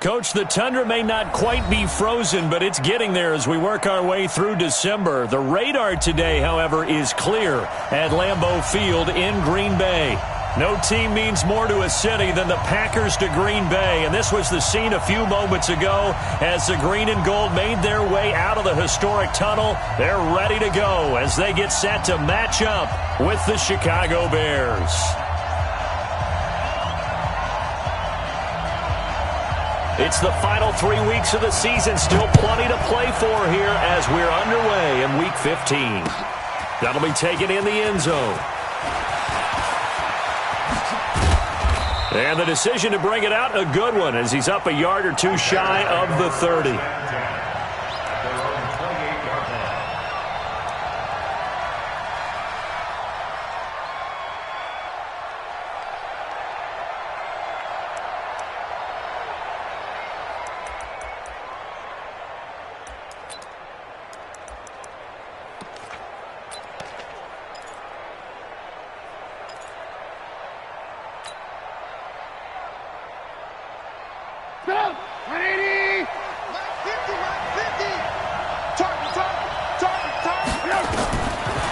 Coach, the tundra may not quite be frozen, but it's getting there as we work our way through December. The radar today, however, is clear at Lambeau Field in Green Bay. No team means more to a city than the Packers to Green Bay, and this was the scene a few moments ago as the green and gold made their way out of the historic tunnel. They're ready to go as they get set to match up with the Chicago Bears. It's the final 3 weeks of the season. Still plenty to play for here as we're underway in Week 15. That'll be taken in the end zone. And the decision to bring it out, a good one, as he's up a yard or two shy of the 30.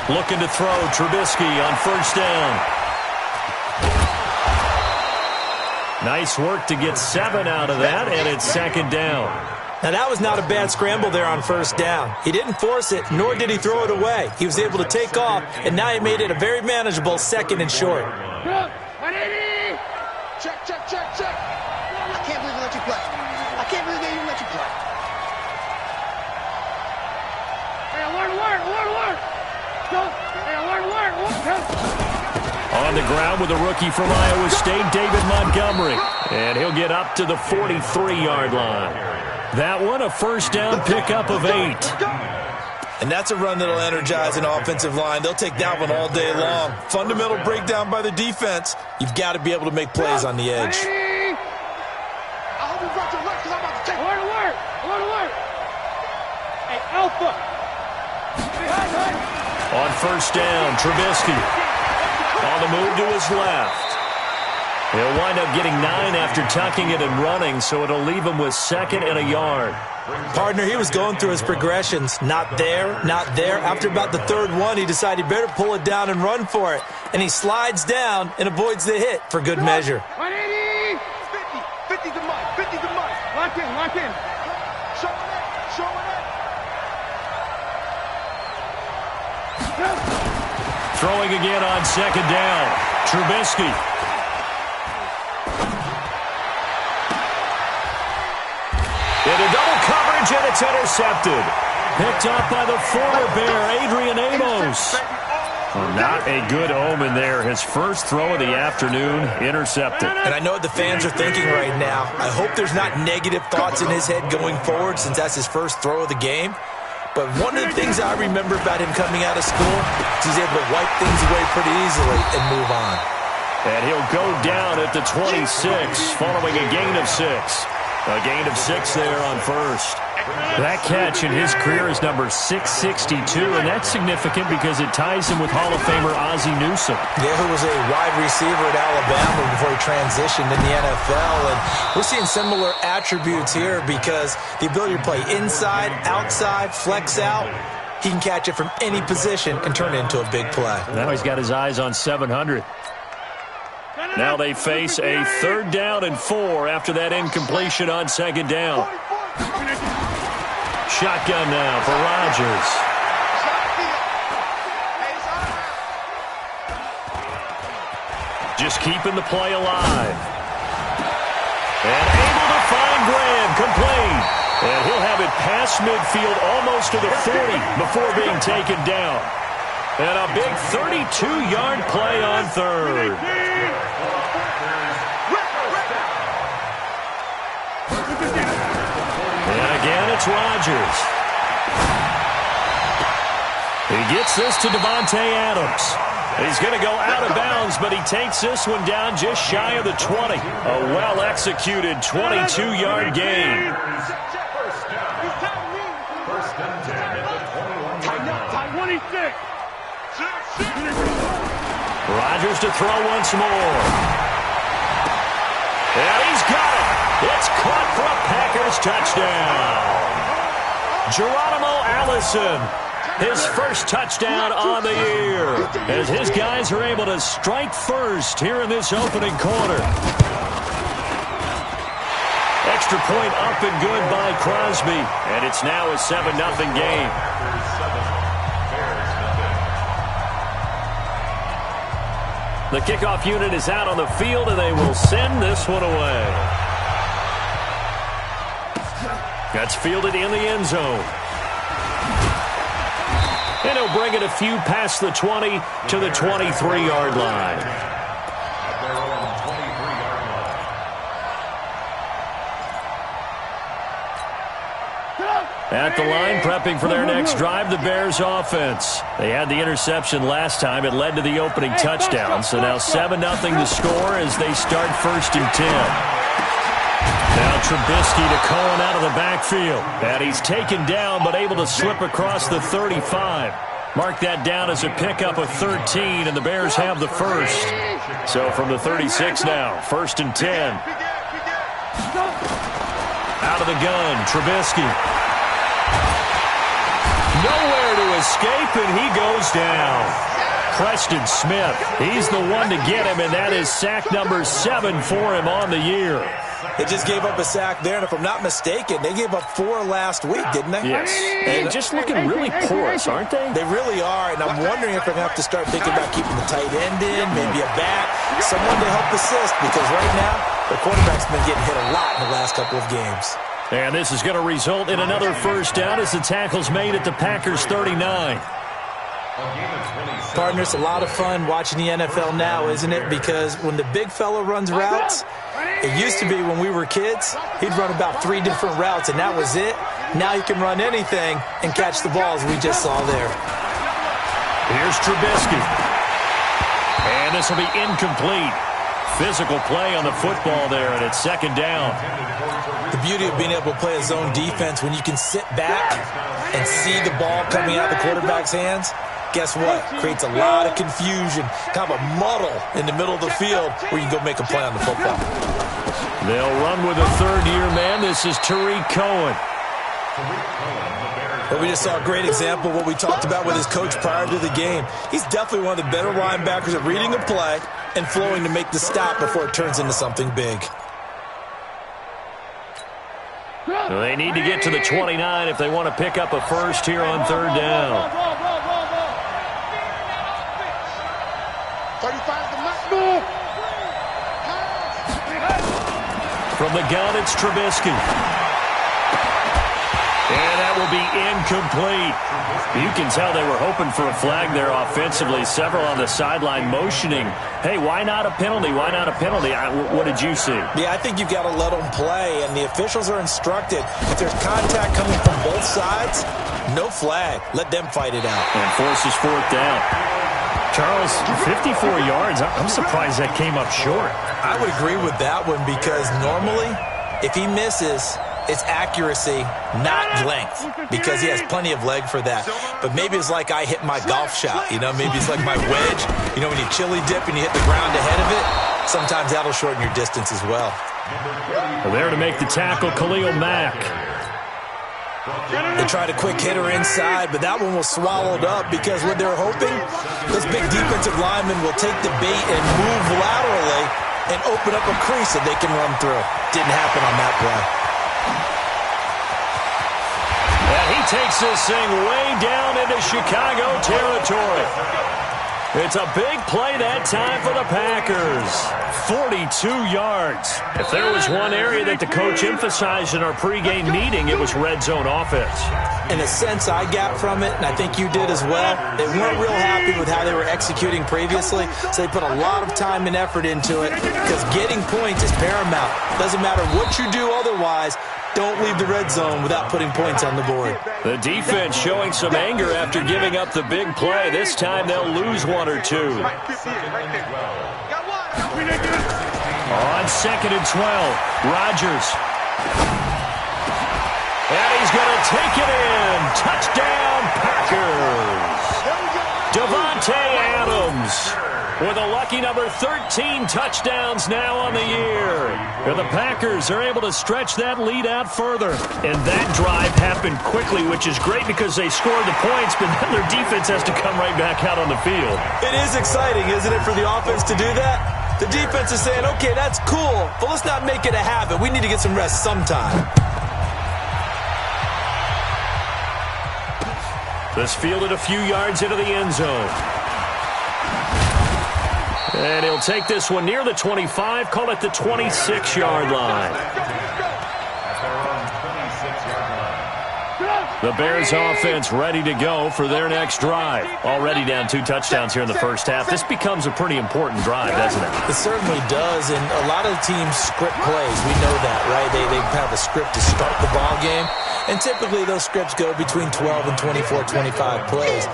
Looking to throw, Trubisky on first down. Nice work to get 7 out of that, and it's second down. Now, that was not a bad scramble there on first down. He didn't force it, nor did he throw it away. He was able to take off, and now he made it a very manageable second and short. Check. I can't believe they let you play. I can't believe they even let you play. Hey, alert. On the ground with a rookie from Iowa State, David Montgomery. And he'll get up to the 43-yard line. That one, a first down pickup of 8. And that's a run that'll energize an offensive line. They'll take that one all day long. Fundamental breakdown by the defense. You've got to be able to make plays on the edge. I hope you brought your work because I'm about to take alert. Hey, Alpha. On first down, Trubisky on the move to his left. He'll wind up getting 9 after tucking it and running, so it'll leave him with 2nd and a yard. Partner, he was going through his progressions. Not there. After about the 3rd one, he decided he better pull it down and run for it. And he slides down and avoids the hit for good measure. 180. 50 to Mike. Lock in. Show it. Throwing again on second down. Trubisky. Into double coverage, and it's intercepted. Picked up by the former Bear, Adrian Amos. Not a good omen there. His first throw of the afternoon, intercepted. And I know what the fans are thinking right now. I hope there's not negative thoughts in his head going forward since that's his first throw of the game. But one of the things I remember about him coming out of school is he's able to wipe things away pretty easily and move on. And he'll go down at the 26 following a gain of 6. A gain of 6 there on first. That catch in his career is number 662, and that's significant because it ties him with Hall of Famer Ozzie Newsome. Yeah, who was a wide receiver at Alabama before he transitioned in the NFL. And we're seeing similar attributes here because the ability to play inside, outside, flex out, he can catch it from any position and turn it into a big play. Now he's got his eyes on 700. Now they face a 3rd down and 4 after that incompletion on second down. Shotgun now for Rodgers. Just keeping the play alive. And able to find Graham, complete. And he'll have it past midfield almost to the 40 before being taken down. And a big 32-yard play on 3rd. And again, it's Rodgers. He gets this to Devontae Adams. He's going to go out of bounds, but he takes this one down just shy of the 20. A well-executed 22-yard gain. Rodgers to throw once more. And he's got it. It's caught for a Packers touchdown. Geronimo Allison, his first touchdown on the year, as his guys are able to strike first here in this opening quarter. Extra point up and good by Crosby, and it's now a 7-0 game. The kickoff unit is out on the field, and they will send this one away. That's fielded in the end zone. And he'll bring it a few past the 20 to the 23-yard line. At the line, prepping for their next drive, the Bears offense. They had the interception last time. It led to the opening touchdown. So now 7-0 to score as they start 1st and 10. Now Trubisky to Cohen out of the backfield. And he's taken down but able to slip across the 35. Mark that down as a pickup of 13, and the Bears have the first. So from the 36 now, 1st and 10. Out of the gun, Trubisky. Nowhere to escape, and he goes down. Preston Smith, he's the one to get him, and that is sack number 7 for him on the year. They just gave up a sack there, and if I'm not mistaken, they gave up 4 last week, didn't they? Yes. And just looking really porous, aren't they? They really are, and I'm wondering if they're going to have to start thinking about keeping the tight end in, maybe a back, someone to help assist, because right now, the quarterback's been getting hit a lot in the last couple of games. And this is going to result in another first down as the tackle's made at the Packers' 39. Partner, it's a lot of fun watching the NFL now, isn't it? Because when the big fella runs routes, it used to be when we were kids, he'd run about 3 different routes, and that was it. Now he can run anything and catch the balls we just saw there. Here's Trubisky. And this will be incomplete. Physical play on the football there, and it's 2nd down. The beauty of being able to play a zone defense when you can sit back and see the ball coming out of the quarterback's hands, guess what? Creates a lot of confusion, kind of a muddle in the middle of the field where you can go make a play on the football. They'll run with a 3rd-year man. This is Tariq Cohen. But we just saw a great example of what we talked about with his coach prior to the game. He's definitely one of the better linebackers at reading a play and flowing to make the stop before it turns into something big. So they need to get to the 29 if they want to pick up a first here on 3rd down. 35 the maximum. From the gun, it's Trubisky. And that will be incomplete. You can tell they were hoping for a flag there offensively. Several on the sideline motioning. Hey, why not a penalty? Why not a penalty? What did you see? Yeah, I think you've got to let them play, and the officials are instructed. If there's contact coming from both sides, no flag. Let them fight it out. And forces 4th down. Charles, 54 yards. I'm surprised that came up short. I would agree with that one because normally, if he misses, it's accuracy, not length, because he has plenty of leg for that. But maybe it's like I hit my golf shot, you know? Maybe it's like my wedge. You know, when you chili dip and you hit the ground ahead of it, sometimes that'll shorten your distance as well. There to make the tackle, Khalil Mack. They tried a quick hitter inside, but that one was swallowed up because what they're hoping, those big defensive linemen will take the bait and move laterally and open up a crease that they can run through. Didn't happen on that play. And he takes this thing way down into Chicago territory. It's a big play that time for the Packers. 42 yards. If there was one area that the coach emphasized in our pregame meeting, it was red zone offense. In a sense I got from it, and I think you did as well, they weren't real happy with how they were executing previously, so they put a lot of time and effort into it because getting points is paramount. Doesn't matter what you do otherwise, don't leave the red zone without putting points on the board. The defense showing some anger after giving up the big play. This time they'll lose 1 or 2. On 2nd and 12, Rodgers. And he's going to take it in. Touchdown, Packers. Davante Adams Jones with a lucky number 13 touchdowns now on the year. And the Packers are able to stretch that lead out further. And that drive happened quickly, which is great because they scored the points, but then their defense has to come right back out on the field. It is exciting, isn't it, for the offense to do that? The defense is saying, okay, that's cool, but let's not make it a habit. We need to get some rest sometime. This fielded a few yards into the end zone. And he'll take this one near the 25, call it the 26-yard line. The Bears offense ready to go for their next drive. Already down 2 touchdowns here in the first half. This becomes a pretty important drive, doesn't it? It certainly does, and a lot of teams script plays. We know that, right? They have a script to start the ball game, and typically those scripts go between 12 and 24, 25 plays.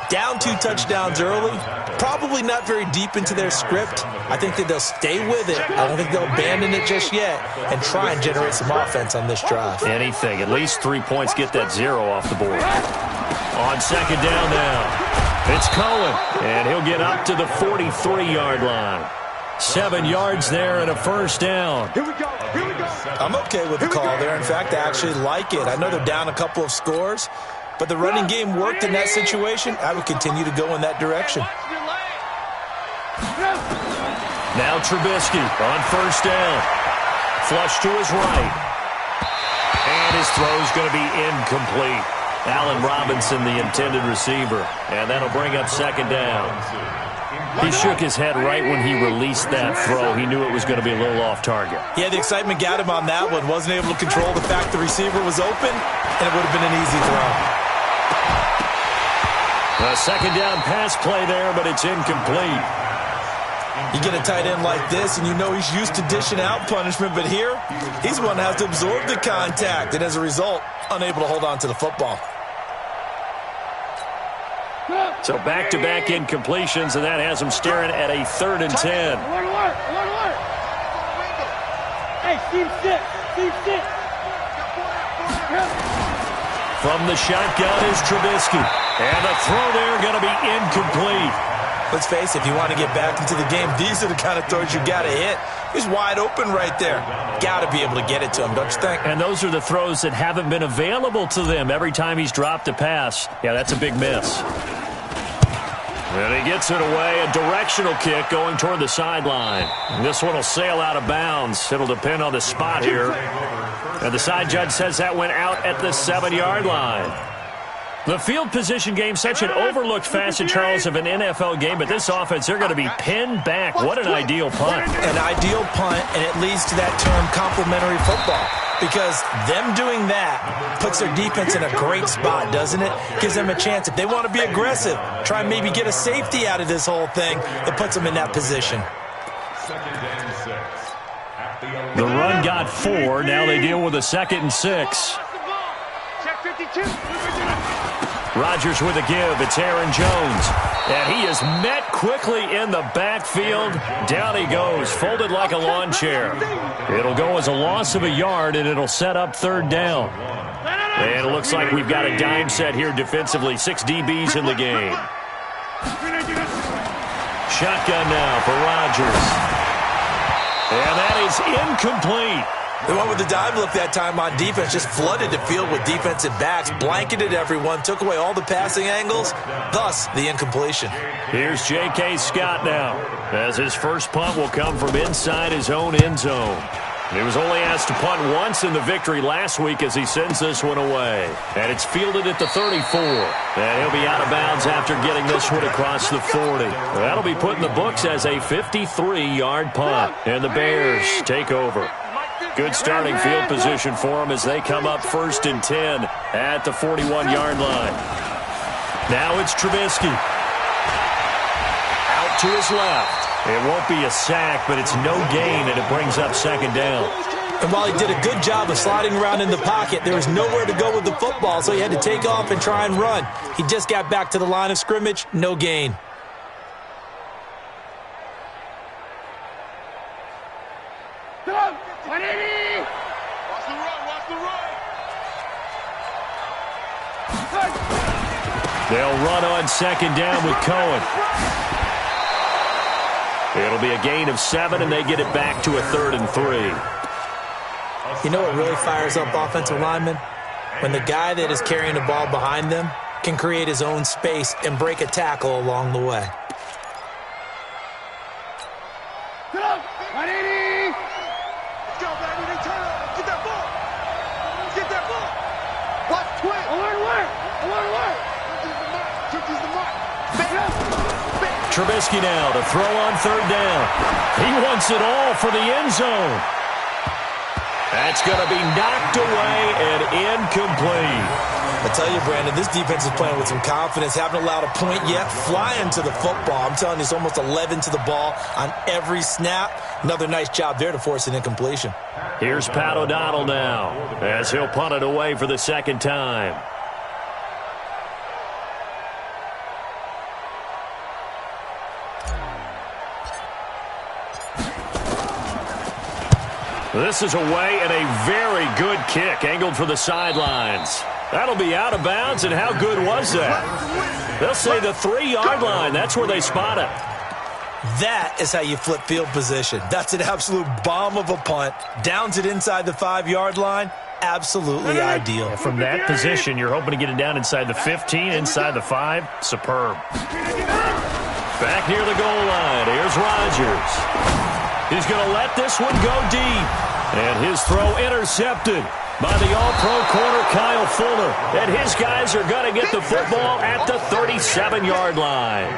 Down 2 touchdowns early, probably not very deep into their script. I think that they'll stay with it. I don't think they'll abandon it just yet and try and generate some offense on this drive. Anything. At least 3 points, get that 0 off the board. On second down now, it's Cohen, and he'll get up to the 43-yard line. 7 yards there and a first down. Here we go. Here we go. I'm okay with the call there. In fact, I actually like it. I know they're down a couple of scores, but the running game worked in that situation. I would continue to go in that direction. Now Trubisky on first down. Flush to his right. And his throw's going to be incomplete. Allen Robinson, the intended receiver. And that'll bring up second down. He shook his head right when he released that throw. He knew it was going to be a little off target. Yeah, the excitement got him on that one. Wasn't able to control the fact the receiver was open, and it would have been an easy throw. A second down pass play there, but it's incomplete. You get a tight end like this, and you know he's used to dishing out punishment, but here, he's the one that has to absorb the contact, and as a result, unable to hold on to the football. So back-to-back incompletions, and that has him staring at a 3rd and 10. Alert. Hey, Steve, sit. From the shotgun is Trubisky. And the throw there going to be incomplete. Let's face it, if you want to get back into the game, these are the kind of throws you got to hit. He's wide open right there. Got to be able to get it to him, don't you think? And those are the throws that haven't been available to them every time he's dropped a pass. Yeah, that's a big miss. And he gets it away, a directional kick going toward the sideline. This one will sail out of bounds. It'll depend on the spot here. And the side judge says that went out at the 7-yard line. The field position game, such an overlooked facet, Charles, of an NFL game, but this offense, they're going to be pinned back. What an ideal punt. An ideal punt, and it leads to that term complementary football. Because them doing that puts their defense in a great spot, doesn't it? Gives them a chance. If they want to be aggressive, try and maybe get a safety out of this whole thing, it puts them in that position. The run got 4. Now they deal with a 2nd and 6. Check 52. Rodgers with a give. It's Aaron Jones. And he is met quickly in the backfield. Down he goes, folded like a lawn chair. It'll go as a loss of a yard, and it'll set up 3rd down. And it looks like we've got a dime set here defensively. 6 DBs in the game. Shotgun now for Rodgers. And that is incomplete. They went with the dime look that time on defense, just flooded the field with defensive backs, blanketed everyone, took away all the passing angles, thus the incompletion. Here's J.K. Scott now, as his first punt will come from inside his own end zone. He was only asked to punt once in the victory last week as he sends this one away. And it's fielded at the 34. And he'll be out of bounds after getting this one across the 40. That'll be put in the books as a 53-yard punt. And the Bears take over. Good starting field position for them as they come up 1st and 10 at the 41-yard line. Now it's Trubisky. Out to his left. It won't be a sack, but it's no gain, and it brings up 2nd down. And while he did a good job of sliding around in the pocket, there was nowhere to go with the football, so he had to take off and try and run. He just got back to the line of scrimmage, no gain. Watch the run. They'll run on 2nd down with Cohen. It'll be a gain of 7, and they get it back to a 3rd and 3. You know what really fires up offensive linemen? When the guy that is carrying the ball behind them can create his own space and break a tackle along the way. Get up! 180! Let's go, baby. Turn up. Get that ball. Get that ball. Watch twin. Alert. Use the mark. Trubisky now to throw on 3rd down. He wants it all for the end zone. That's going to be knocked away and incomplete. I tell you, Brandon, this defense is playing with some confidence. Haven't allowed a point yet. Flying to the football. I'm telling you, it's almost 11 to the ball on every snap. Another nice job there to force an incompletion. Here's Pat O'Donnell now as he'll punt it away for the 2nd time. This is away and a very good kick angled for the sidelines. That'll be out of bounds, and how good was that? They'll say the 3-yard line. That's where they spot it. That is how you flip field position. That's an absolute bomb of a punt. Downs it inside the 5-yard line. Absolutely ideal. From that position, you're hoping to get it down inside the 15, inside the 5. Superb. Back near the goal line. Here's Rodgers. He's going to let this one go deep. And his throw intercepted by the all-pro corner, Kyle Fuller. And his guys are going to get the football at the 37-yard line.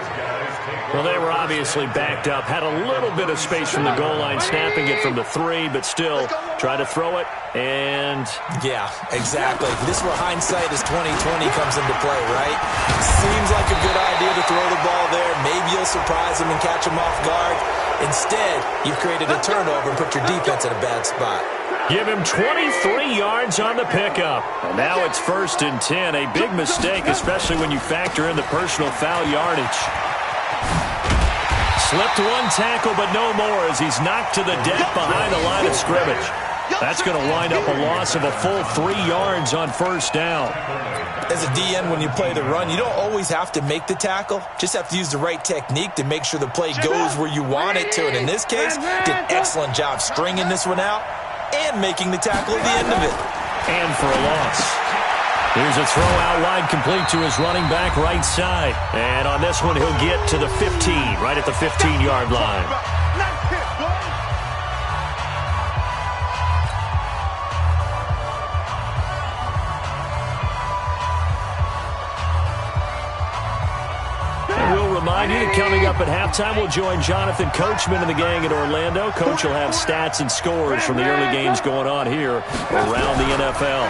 Well, they were obviously backed up. Had a little bit of space from the goal line, snapping it from the 3, but still try to throw it. And yeah, exactly. This is where hindsight is 20/20 comes into play, right? Seems like a good idea to throw the ball there. Maybe you'll surprise him and catch him off guard. Instead, you've created a turnover and put your defense in a bad spot. Give him 23 yards on the pickup. And now it's 1st and 10. A big mistake, especially when you factor in the personal foul yardage. Slipped one tackle, but no more as he's knocked to the deck behind the line of scrimmage. That's going to wind up a loss of a full 3 yards on 1st down. As a DN, when you play the run, you don't always have to make the tackle. Just have to use the right technique to make sure the play goes where you want it to. And in this case, did an excellent job stringing this one out and making the tackle at the end of it. And for a loss. Here's a throw out wide, complete to his running back right side. And on this one, he'll get to the 15, right at the 15-yard line. Remind you that coming up at halftime, we'll join Jonathan Coachman and the gang in Orlando. Coach will have stats and scores from the early games going on here around the NFL.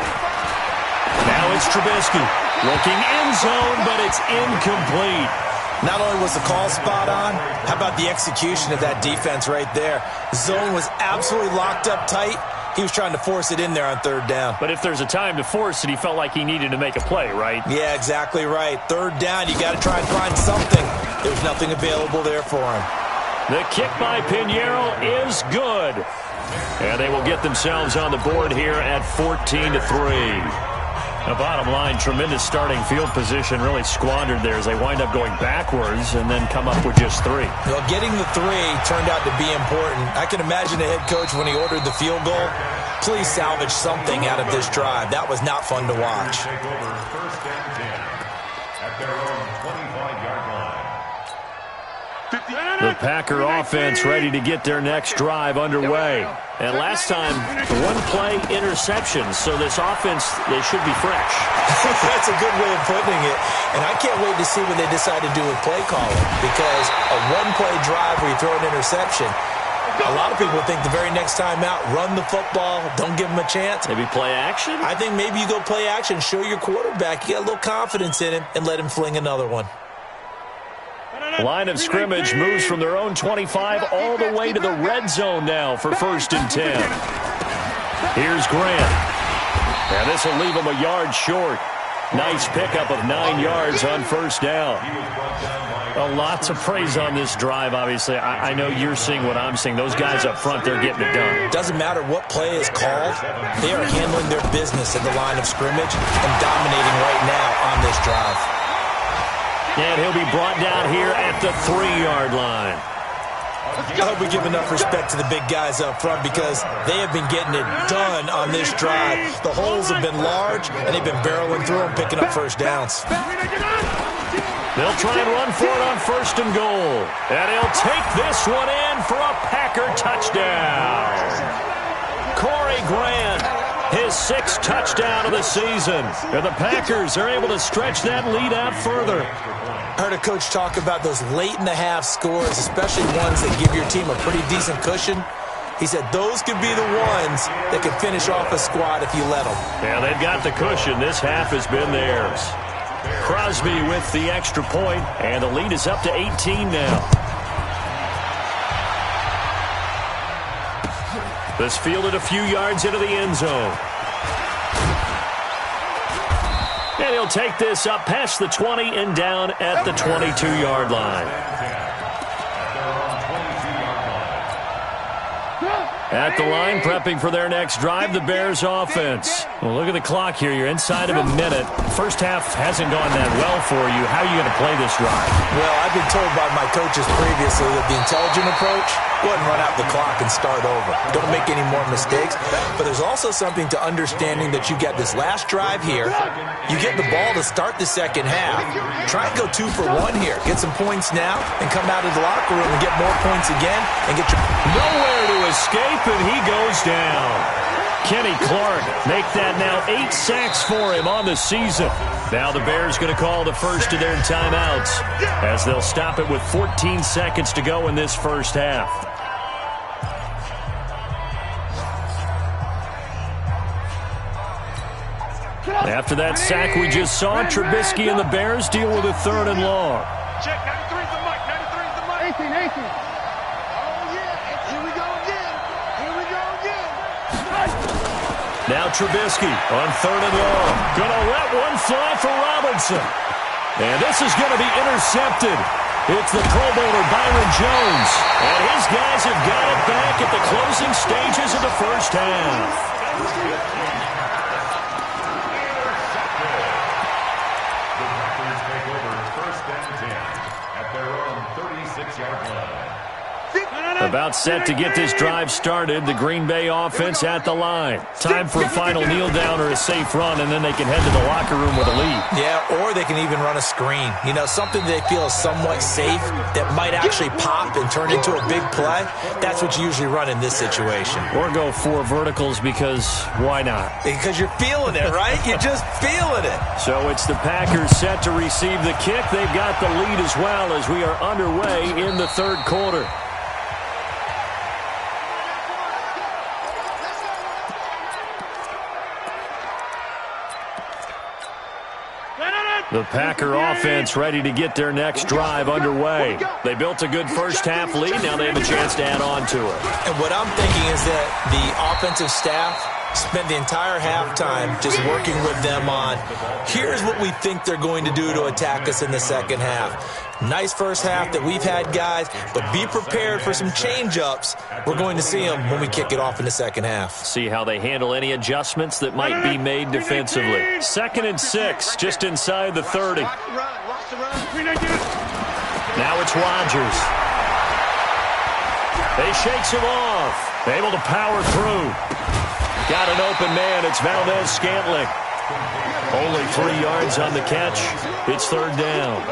Now it's Trubisky looking end zone, but it's incomplete. Not only was the call spot on, how about the execution of that defense right there? Zone was absolutely locked up tight. He was trying to force it in there on 3rd down. But if there's a time to force it, he felt like he needed to make a play, right? Yeah, exactly right. 3rd down, you got to try and find something. There was nothing available there for him. The kick by Pinheiro is good. And they will get themselves on the board here at 14-3. The bottom line, tremendous starting field position, really squandered there as they wind up going backwards and then come up with just 3. Well, getting the 3 turned out to be important. I can imagine the head coach when he ordered the field goal. Please salvage something out of this drive. That was not fun to watch. The Packer offense ready to get their next drive underway. And last time, 1-play interception. So this offense, they should be fresh. That's a good way of putting it. And I can't wait to see what they decide to do with play calling. Because a 1-play drive where you throw an interception, a lot of people think the very next time out, run the football, don't give them a chance. Maybe play action? I think maybe you go play action, show your quarterback. You got a little confidence in him, and let him fling another one. Line of scrimmage moves from their own 25 all the way to the red zone now for 1st and 10. Here's Grant. And this will leave him a yard short. Nice pickup of 9 yards on 1st down. Lots of praise on this drive, obviously. I know you're seeing what I'm seeing. Those guys up front, they're getting it done. Doesn't matter what play is called. They are handling their business at the line of scrimmage and dominating right now on this drive. And he'll be brought down here at the 3-yard line. I hope we give enough respect to the big guys up front because they have been getting it done on this drive. The holes have been large, and they've been barreling through them, picking up first downs. They'll try and run for it on 1st and goal. And he'll take this one in for a Packer touchdown. Corey Grant, his 6th touchdown of the season. And the Packers are able to stretch that lead out further. I heard a coach talk about those late-in-the-half scores, especially ones that give your team a pretty decent cushion. He said those could be the ones that could finish off a squad if you let them. Yeah, they've got the cushion. This half has been theirs. Crosby with the extra point, and the lead is up to 18 now. This fielded a few yards into the end zone. And he'll take this up past the 20 and down at the 22-yard line. At the line, prepping for their next drive, the Bears offense. Well, look at the clock here. You're inside of a minute. First half hasn't gone that well for you. How are you going to play this drive? Well, I've been told by my coaches previously that the intelligent approach, go ahead and run out the clock and start over. Don't make any more mistakes. But there's also something to understanding that you get this last drive here. You get the ball to start the second half. Try and go 2 for 1 here. Get some points now and come out of the locker room and get more points again and get your... Nowhere to escape, and he goes down. Kenny Clark make that now 8 sacks for him on the season. Now the Bears going to call the first of their timeouts as they'll stop it with 14 seconds to go in this first half. After that sack we just saw, Trubisky and the Bears deal with a 3rd and long. Check, 93's the mic, 93's the mic. 18. Oh, yeah, here we go again. Here we go again. Now Trubisky on 3rd and long. Gonna let one fly for Robinson. And this is gonna be intercepted. It's the Pro Bowler Byron Jones. And his guys have got it back at the closing stages of the first half. About set to get this drive started. The Green Bay offense at the line. Time for a final kneel down or a safe run, and then they can head to the locker room with a lead. Yeah, or they can even run a screen. You know, something they feel is somewhat safe that might actually pop and turn into a big play. That's what you usually run in this situation. Or go 4 verticals because why not? Because you're feeling it, right? You're just feeling it. So it's the Packers set to receive the kick. They've got the lead as well as we are underway in the 3rd quarter. The Packer offense ready to get their next drive underway. They built a good first half lead. Now they have a chance to add on to it. And what I'm thinking is that the offensive staff spent the entire halftime just working with them on, here's what we think they're going to do to attack us in the second half. Nice first half that we've had, guys, but be prepared for some change-ups. We're going to see them when we kick it off in the second half. See how they handle any adjustments that might be made defensively. 2nd and 6, just inside the 30. Now it's Rodgers. They shakes him off. Able to power through. Got an open man. It's Valdez-Scantling. Only 3 yards on the catch. It's 3rd down.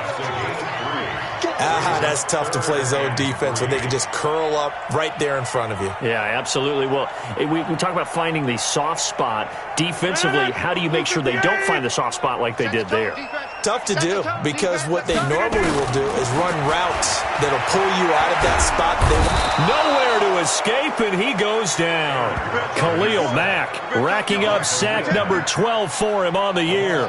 That's tough to play zone defense when they can just curl up right there in front of you. Yeah, absolutely. Well, we talk about finding the soft spot. Defensively, how do you make sure they don't find the soft spot like they did there? Tough to do because what they normally will do is run routes that'll pull you out of that spot. Nowhere to escape, and he goes down. Khalil Mack racking up sack number 12 for him on the year.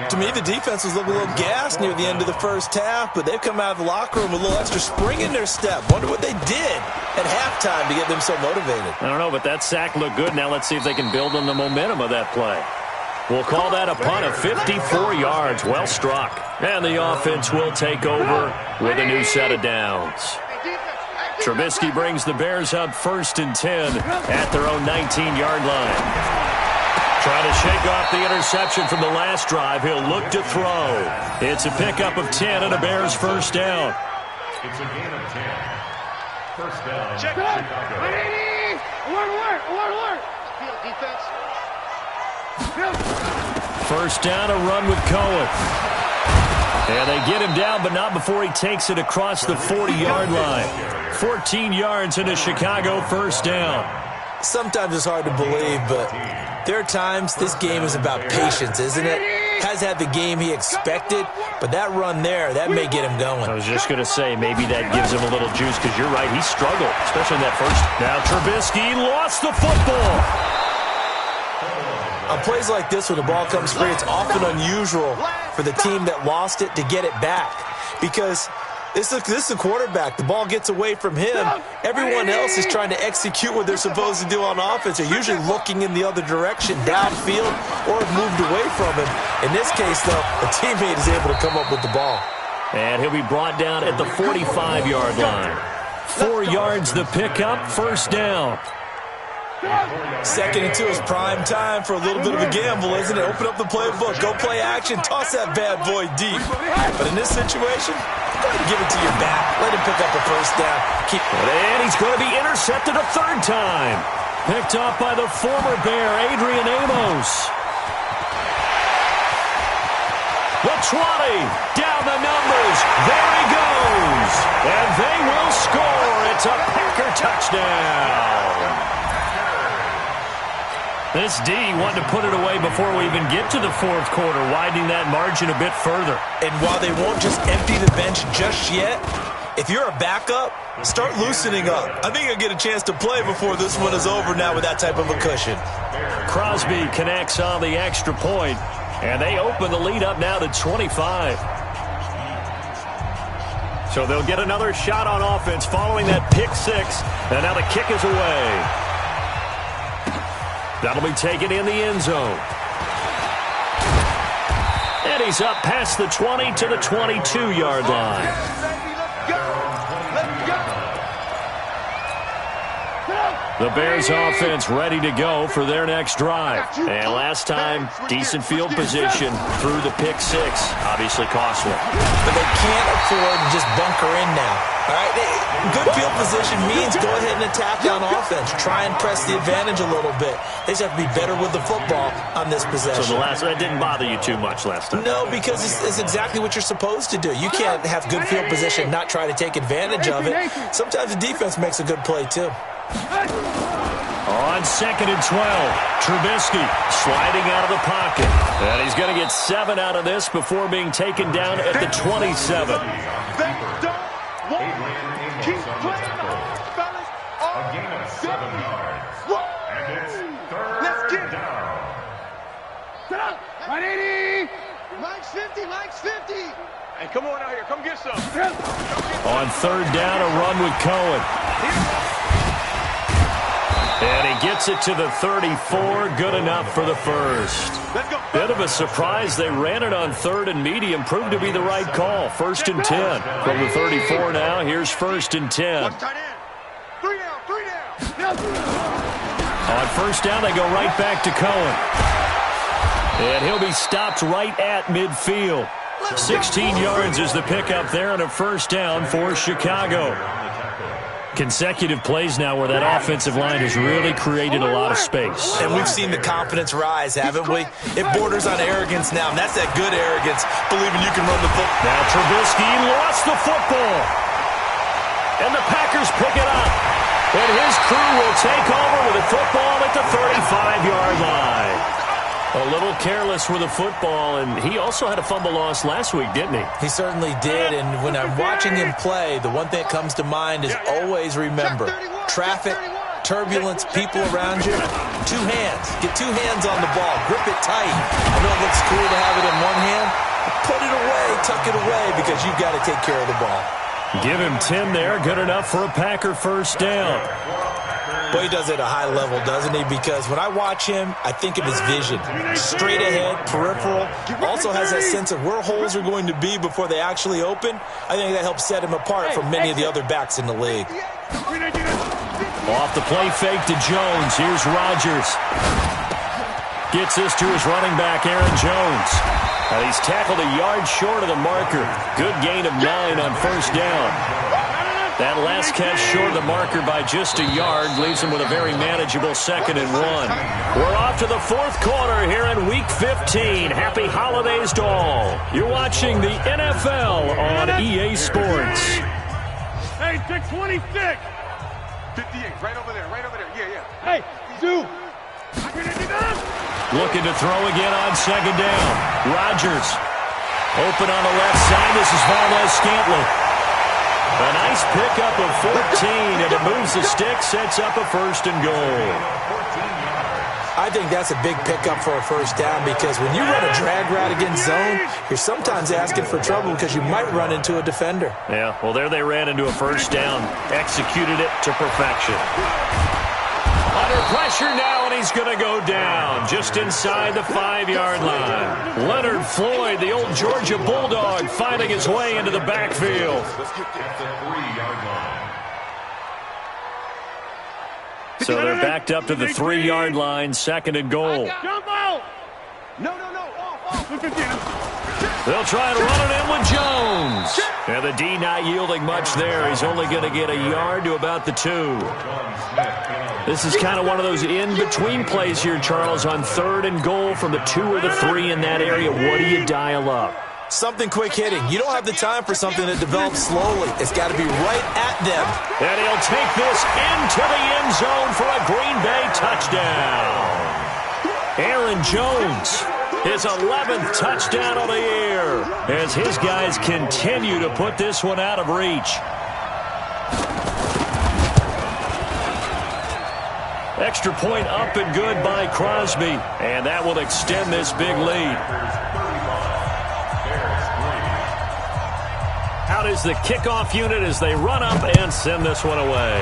To me, the defense was looking a little gassed near the end of the first half, but they've come out of the locker room with a little extra spring in their step. Wonder what they did at halftime to get them so motivated. I don't know, but that sack looked good. Now let's see if they can build on the momentum of that play. We'll call that a punt of 54 yards. Well struck. And the offense will take over with a new set of downs. Trubisky brings the Bears up 1st and 10 at their own 19-yard line. Trying to shake off the interception from the last drive. He'll look to throw. It's a pickup of 10 and a Bears first down. It's a gain of 10. Check. Alert. Defense. First down, a run with Cohen. And they get him down, but not before he takes it across the 40-yard line. 14 yards into Chicago, first down. Sometimes it's hard to believe, but there are times this game is about patience, isn't it? Has had the game he expected, but that run there, that may get him going. I was just going to say, maybe that gives him a little juice, because you're right, he struggled, especially in that first. Now Trubisky lost the football. On plays like this, when the ball comes free, it's often unusual for the team that lost it to get it back, because this is a quarterback. The ball gets away from him. Everyone else is trying to execute what they're supposed to do on offense. They're usually looking in the other direction, downfield, or have moved away from him. In this case, though, a teammate is able to come up with the ball. And he'll be brought down at the 45-yard line. 4 yards the pickup, first down. 2nd and 2 is prime time for a little bit of a gamble, isn't it? Open up the playbook, go play action, toss that bad boy deep. But in this situation, go ahead and give it to your back. Let him pick up a first down. And he's going to be intercepted a third time. Picked off by the former Bear, Adrian Amos. The 20, down the numbers. There he goes. And they will score. It's a Packer touchdown. This D wanted to put it away before we even get to the fourth quarter, widening that margin a bit further. And while they won't just empty the bench just yet, if you're a backup, start loosening up. I think you'll get a chance to play before this one is over now with that type of a cushion. Crosby connects on the extra point, and they open the lead up now to 25. So they'll get another shot on offense following that pick six, and now the kick is away. That'll be taken in the end zone. And he's up past the 20 to the 22-yard line. The Bears offense ready to go for their next drive. And last time, decent field position through the pick six. Obviously costly. But they can't afford to just bunker in now. All right? Good field position means go ahead and attack on offense. Try and press the advantage a little bit. They just have to be better with the football on this possession. So that didn't bother you too much last time? No, because it's exactly what you're supposed to do. You can't have good field position, not try to take advantage of it. Sometimes the defense makes a good play, too. On 2nd and 12, Trubisky sliding out of the pocket. And he's going to get 7 out of this before being taken down at the 27. Keep playing the fellas. A gain of 7 yards. And it's 3rd down. Set up. 180. Mike's 50. Mike's 50. Hey, come on out here. Come get some. On 3rd down, a run with Cohen. And he gets it to the 34. Good enough for the first. Bit of a surprise. They ran it on 3rd and medium. Proved to be the right call. 1st and 10. From the 34 now, here's 1st and 10. 3 down. On 1st down, they go right back to Cohen. And he'll be stopped right at midfield. 16 yards is the pickup there on a 1st down for Chicago. Consecutive plays now where that offensive line has really created a lot of space. And we've seen the confidence rise, haven't we? It borders on arrogance now, and that's that good arrogance, believing you can run the football. Now Trubisky lost the football. And the Packers pick it up. And his crew will take over with the football at the 35-yard line. A little careless with the football, and he also had a fumble loss last week, didn't he? He certainly did, and when I'm watching him play, the one thing that comes to mind is always remember, traffic, turbulence, people around you, 2 hands. Get 2 hands on the ball. Grip it tight. I know it looks cool to have it in one hand. Put it away, tuck it away, because you've got to take care of the ball. Give him 10 there. Good enough for a Packer 1st down. Boy, he does it at a high level, doesn't he? Because when I watch him, I think of his vision. Straight ahead, peripheral. Also has that sense of where holes are going to be before they actually open. I think that helps set him apart from many of the other backs in the league. Off the play fake to Jones. Here's Rodgers. Gets this to his running back, Aaron Jones. And he's tackled a yard short of the marker. Good gain of 9 on 1st down. That last catch short of the marker by just a yard leaves him with a very manageable 2nd and 1. We're off to the 4th quarter here in Week 15. Happy holidays to all. You're watching the NFL on EA Sports. Hey, 626. 58, right over there, yeah. Hey, Zoo. Looking to throw again on 2nd down. Rodgers. Open on the left side. This is Valdez-Scantling. A nice pickup of 14, and it moves the stick, sets up a 1st and goal. I think that's a big pickup for a 1st down because when you run a drag route against zone, you're sometimes asking for trouble because you might run into a defender. Yeah, well, there they ran into a 1st down. Executed it to perfection. Under pressure now, and he's going to go down just inside the 5-yard line. Leonard Floyd, the old Georgia Bulldog, finding his way into the backfield. So they're backed up to the 3-yard line, 2nd and goal. Jump out. No. Off. They'll try to run it in with Jones. And the D not yielding much there. He's only going to get a yard to about the 2. This is kind of one of those in-between plays here, Charles, on 3rd and goal from the 2 or the 3 in that area. What do you dial up? Something quick hitting. You don't have the time for something that develops slowly. It's got to be right at them. And he'll take this into the end zone for a Green Bay touchdown. Aaron Jones, his 11th touchdown of the year, as his guys continue to put this one out of reach. Extra point up and good by Crosby, and that will extend this big lead. Out is the kickoff unit as they run up and send this one away.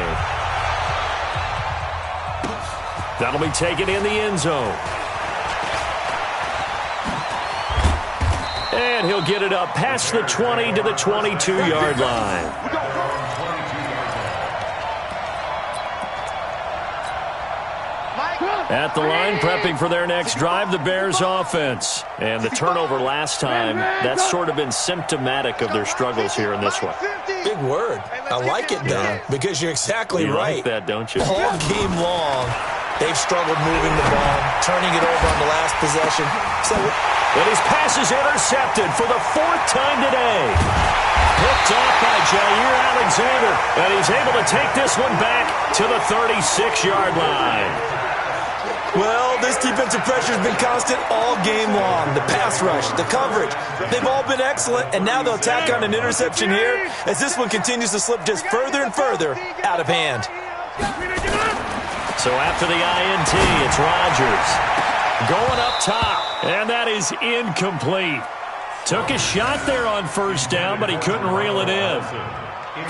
That'll be taken in the end zone. And he'll get it up past the 20 to the 22-yard line. At the line, prepping for their next drive, the Bears offense. And the turnover last time, that's sort of been symptomatic of their struggles here in this one. Big word. I like it, though, because you're exactly right. You like that, don't you? All game long, they've struggled moving the ball, turning it over on the last possession. And his pass is intercepted for the 4th time today. Picked off by Jair Alexander, and he's able to take this one back to the 36-yard line. Well, this defensive pressure has been constant all game long. The pass rush, the coverage, they've all been excellent, and now they'll tack on an interception here as this one continues to slip just further and further out of hand. So after the INT, it's Rodgers going up top, and that is incomplete. Took a shot there on 1st down, but he couldn't reel it in.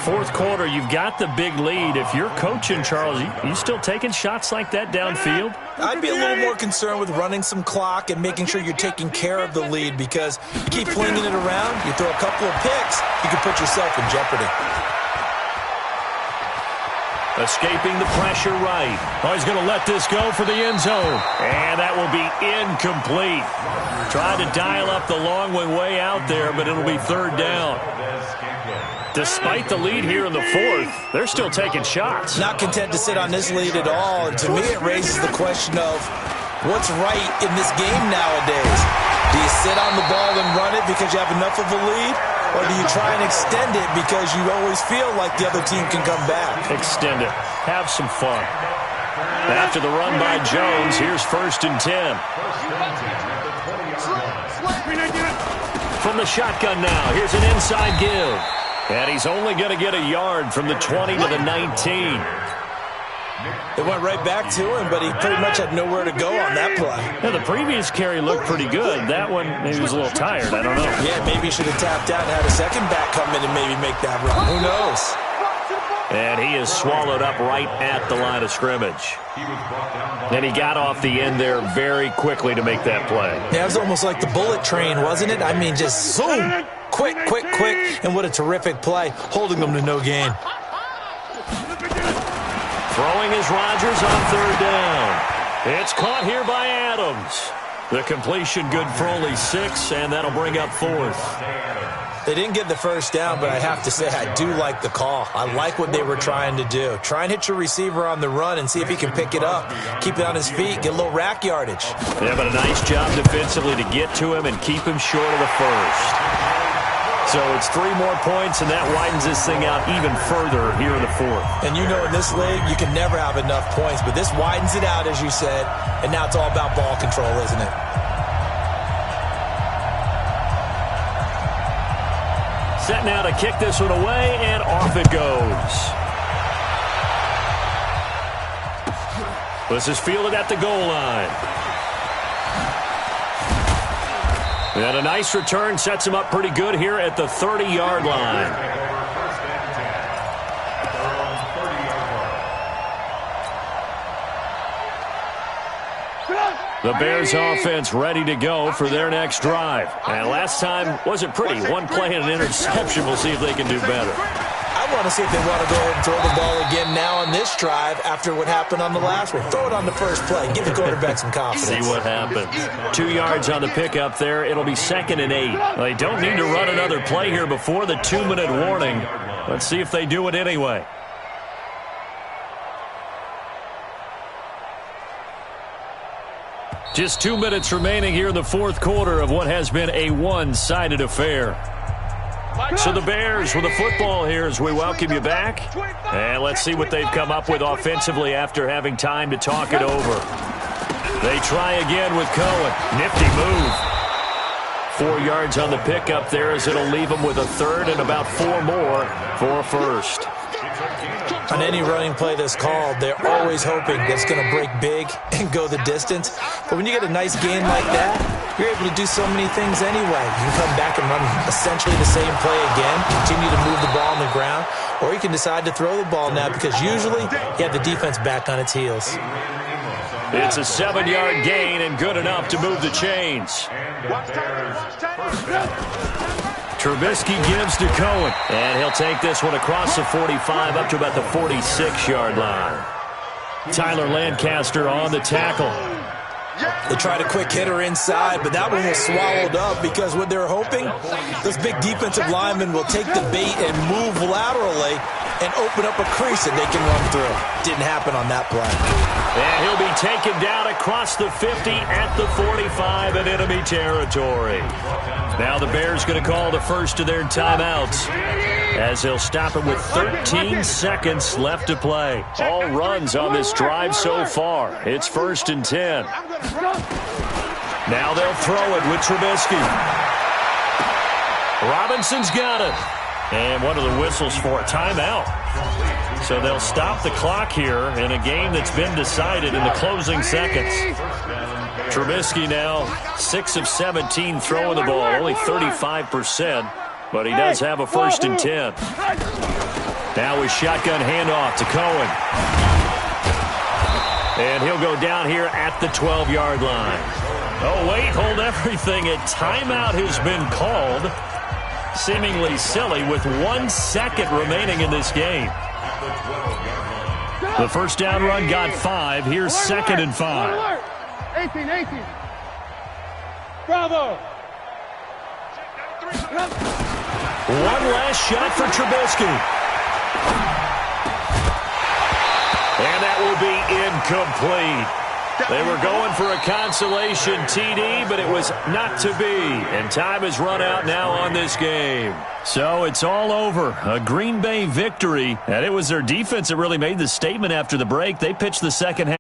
4th quarter, you've got the big lead. If you're coaching, Charles, you still taking shots like that downfield? I'd be a little more concerned with running some clock and making sure you're taking care of the lead because you keep flinging it around, you throw a couple of picks, you can put yourself in jeopardy. Escaping the pressure right. Oh, he's going to let this go for the end zone. And that will be incomplete. Tried to dial up the long one way out there, but it'll be 3rd down. Despite the lead here in the 4th, they're still taking shots. Not content to sit on this lead at all. And to me, it raises the question of what's right in this game nowadays. Do you sit on the ball and run it because you have enough of a lead? Or do you try and extend it because you always feel like the other team can come back? Extend it. Have some fun. After the run by Jones, here's 1st and 10. From the shotgun now, here's an inside give. And he's only going to get a yard from the 20 to the 19. It went right back to him, but he pretty much had nowhere to go on that play. Yeah, the previous carry looked pretty good. That one, he was a little tired. I don't know. Yeah, maybe he should have tapped out and had a second back come in and maybe make that run. Who knows? And he is swallowed up right at the line of scrimmage. And he got off the end there very quickly to make that play. Yeah, it was almost like the bullet train, wasn't it? I mean, just zoom. Quick. And what a terrific play, holding them to no gain. Throwing is Rodgers on 3rd down. It's caught here by Adams. The completion good for only 6, and that'll bring up 4th. They didn't get the first down, but I have to say I do like the call. I like what they were trying to do. Try and hit your receiver on the run and see if he can pick it up. Keep it on his feet, get a little rack yardage. Yeah, but a nice job defensively to get to him and keep him short of the first. So it's 3 more points, and that widens this thing out even further here in the 4th. And you know in this league, you can never have enough points, but this widens it out, as you said, and now it's all about ball control, isn't it? Set now to kick this one away, and off it goes. This is fielded at the goal line. And a nice return sets him up pretty good here at the 30-yard line. The Bears offense ready to go for their next drive. And last time wasn't pretty. One play and an interception. We'll see if they can do better. I want to see if they want to go ahead and throw the ball again now on this drive after what happened on the last one. Throw it on the first play. Give the quarterback some confidence. See what happens. 2 yards on the pickup there. It'll be 2nd and 8. They don't need to run another play here before the 2-minute warning. Let's see if they do it anyway. Just 2 minutes remaining here in the 4th quarter of what has been a one-sided affair. So the Bears with the football here as we welcome you back. And let's see what they've come up with offensively after having time to talk it over. They try again with Cohen. Nifty move. 4 yards on the pickup there as it'll leave them with a 3rd and about 4 more for a first. On any running play that's called, they're always hoping that it's going to break big and go the distance. But when you get a nice game like that, you're able to do so many things anyway. You can come back and run essentially the same play again, continue to move the ball on the ground, or you can decide to throw the ball now because usually you have the defense back on its heels. It's a 7-yard gain and good enough to move the chains. Trubisky gives to Cohen, and he'll take this one across the 45 up to about the 46-yard line. Tyler Lancaster on the tackle. They tried a quick hitter inside, but that one was swallowed up because what they're hoping, this big defensive lineman will take the bait and move laterally and open up a crease that they can run through. Didn't happen on that play. And he'll be taken down across the 50 at the 45 in enemy territory. Now the Bears going to call the first of their timeouts as they'll stop it with 13 seconds left to play. All runs on this drive so far. It's 1st and 10. Now they'll throw it with Trubisky. Robinson's got it. And one of the whistles for a timeout. So they'll stop the clock here in a game that's been decided in the closing seconds. Trubisky now 6 of 17 throwing the ball, only 35%, but he does have a 1st and 10. Now with shotgun handoff to Cohen. And he'll go down here at the 12-yard line. Oh, wait, hold everything. A timeout has been called. Seemingly silly with 1 second remaining in this game. The first down run got 5. Here's 2nd and 5. 18. Bravo. One last shot for Trubisky. And that will be incomplete. They were going for a consolation TD, but it was not to be. And time has run out now on this game. So it's all over. A Green Bay victory. And it was their defense that really made the statement after the break. They pitched the second half.